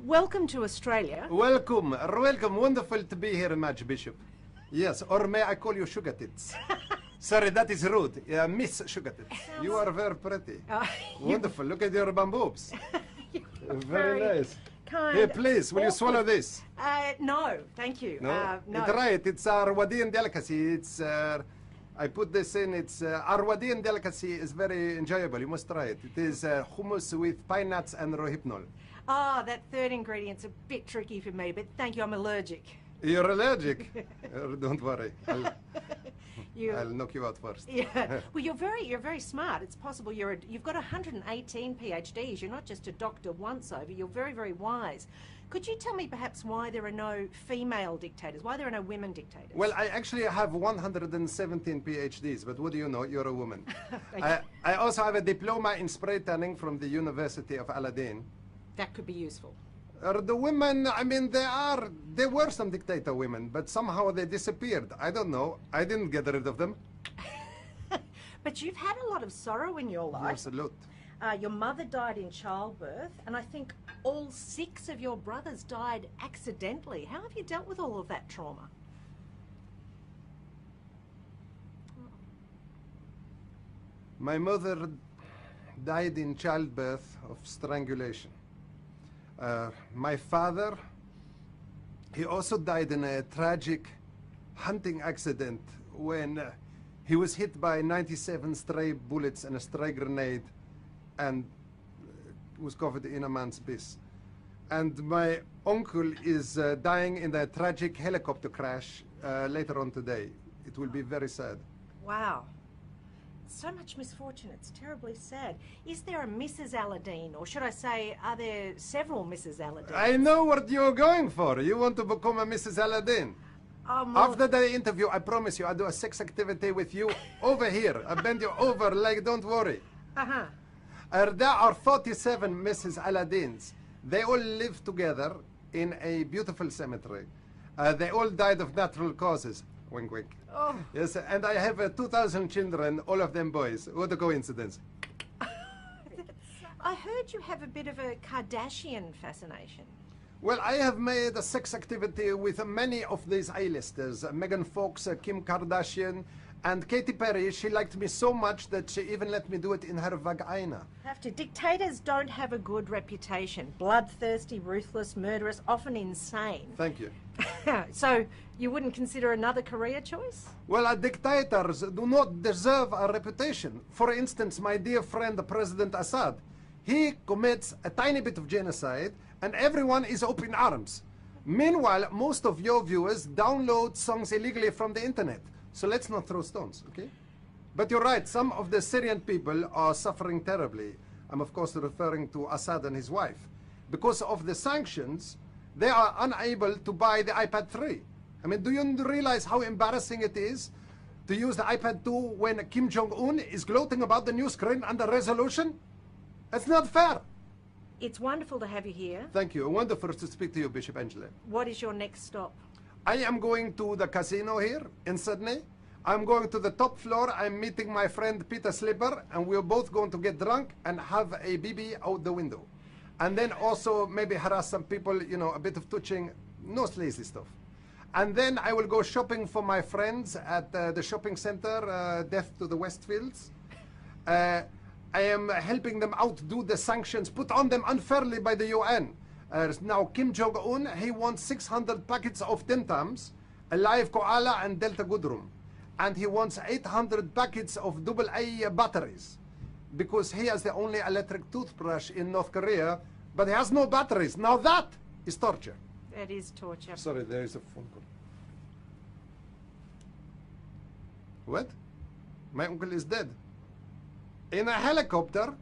welcome to Australia. Welcome, welcome. Wonderful to be here, Archbishop. Yes, or may I call you Sugar Tits? Sorry, that is rude. Miss Sugar Tits. You are very pretty. Wonderful. Look at your boobs. Very nice. Kind. Here, please, will you swallow this? No, thank you. No? No. Try it. It's Arwadian delicacy. It's, I put this in. It's Arwadian delicacy is very enjoyable. You must try it. It is hummus with pine nuts and rohypnol. Ah, that third ingredient's a bit tricky for me, but thank you, I'm allergic. You're allergic? Don't worry. I'll knock you out first. Yeah. Well, you're very smart. It's possible you've got 118 PhDs. You're not just a doctor once over. You're very, very wise. Could you tell me perhaps why there are no female dictators? Why there are no women dictators? Well, I actually have 117 PhDs, but what do you know? You're a woman. I also have a diploma in spray tanning from the University of Aladin. That could be useful. The women, I mean, there were some dictator women, but somehow they disappeared. I don't know. I didn't get rid of them. But you've had a lot of sorrow in your life. Yes, a lot. Your mother died in childbirth, and I think all 6 of your brothers died accidentally. How have you dealt with all of that trauma? My mother died in childbirth of strangulation. My father, he also died in a tragic hunting accident when he was hit by 97 stray bullets and a stray grenade and was covered in a man's piss. And my uncle is dying in a tragic helicopter crash later on today. It will be very sad. Wow. So much misfortune, it's terribly sad. Is there a Mrs. Aladin, or should I say, are there several Mrs. Aladin? I know what you're going for. You want to become a Mrs. Aladin. After the interview, I promise you, I'll do a sex activity with you over here. I bend you over, like, don't worry. Uh-huh. There are 47 Mrs. Aladins. They all live together in a beautiful cemetery. They all died of natural causes. Wink, wink. Oh. Yes, and I have 2,000 children, all of them boys. What a coincidence. I heard you have a bit of a Kardashian fascination. Well, I have made a sex activity with many of these A-listers. Megan Fox, Kim Kardashian, and Katy Perry. She liked me so much that she even let me do it in her vagina. Dictators don't have a good reputation. Bloodthirsty, ruthless, murderous, often insane. Thank you. So, you wouldn't consider another career choice? Well, dictators do not deserve a reputation. For instance, my dear friend, President Assad, he commits a tiny bit of genocide and everyone is up in arms. Meanwhile, most of your viewers download songs illegally from the internet. So let's not throw stones, okay? But you're right, some of the Syrian people are suffering terribly. I'm of course referring to Assad and his wife. Because of the sanctions, they are unable to buy the iPad 3. I mean, do you realize how embarrassing it is to use the iPad 2 when Kim Jong-un is gloating about the new screen and the resolution? It's not fair. It's wonderful to have you here. Thank you. Wonderful to speak to you, Bishop Angela. What is your next stop? I am going to the casino here in Sydney. I'm going to the top floor. I'm meeting my friend Peter Slipper, and we're both going to get drunk and have a BB out the window. And then also maybe harass some people, you know, a bit of touching, no sleazy stuff. And then I will go shopping for my friends at the shopping center, Death to the Westfields. I am helping them outdo the sanctions put on them unfairly by the UN. Now, Kim Jong-un, he wants 600 packets of Tim Tams, a live koala and Delta Goodrum. And he wants 800 packets of AA batteries because he has the only electric toothbrush in North Korea, but he has no batteries. Now that is torture. That is torture. Sorry, there is a phone call. What? My uncle is dead. In a helicopter.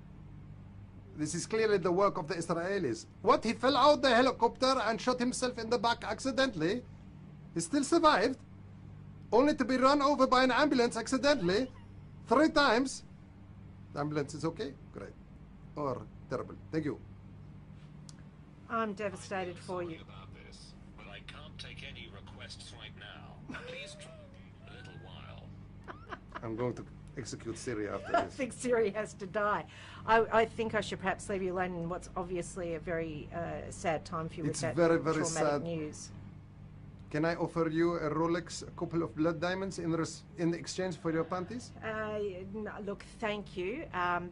This is clearly the work of the Israelis. What? He fell out the helicopter and shot himself in the back accidentally. He still survived. Only to be run over by an ambulance accidentally. 3 times. The ambulance is okay? Great. Or terrible. Thank you. I'm devastated for you. About this, but I can't take any requests right now. Please try a little while. I'm going to execute Siri after I this. think Siri has to die. I think I should perhaps leave you alone in what's obviously a very sad time for you It's with that very, very traumatic sad. news. Can I offer you a Rolex, a couple of blood diamonds in exchange for your panties? No, look, thank you.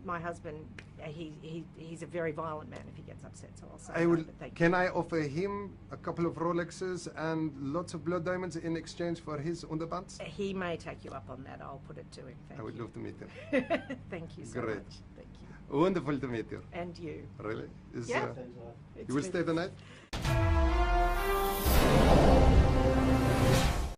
My husband, he's a very violent man if he gets upset, so I'll say I no, will. but thank Can I offer him a couple of Rolexes and lots of blood diamonds in exchange for his underpants? you. He may take you up on that. I'll put it to him. Thank I would you. love to meet him. Thank you so Great. much. Thank you. Wonderful to meet you. And you. Really? Yeah. You will stay the night?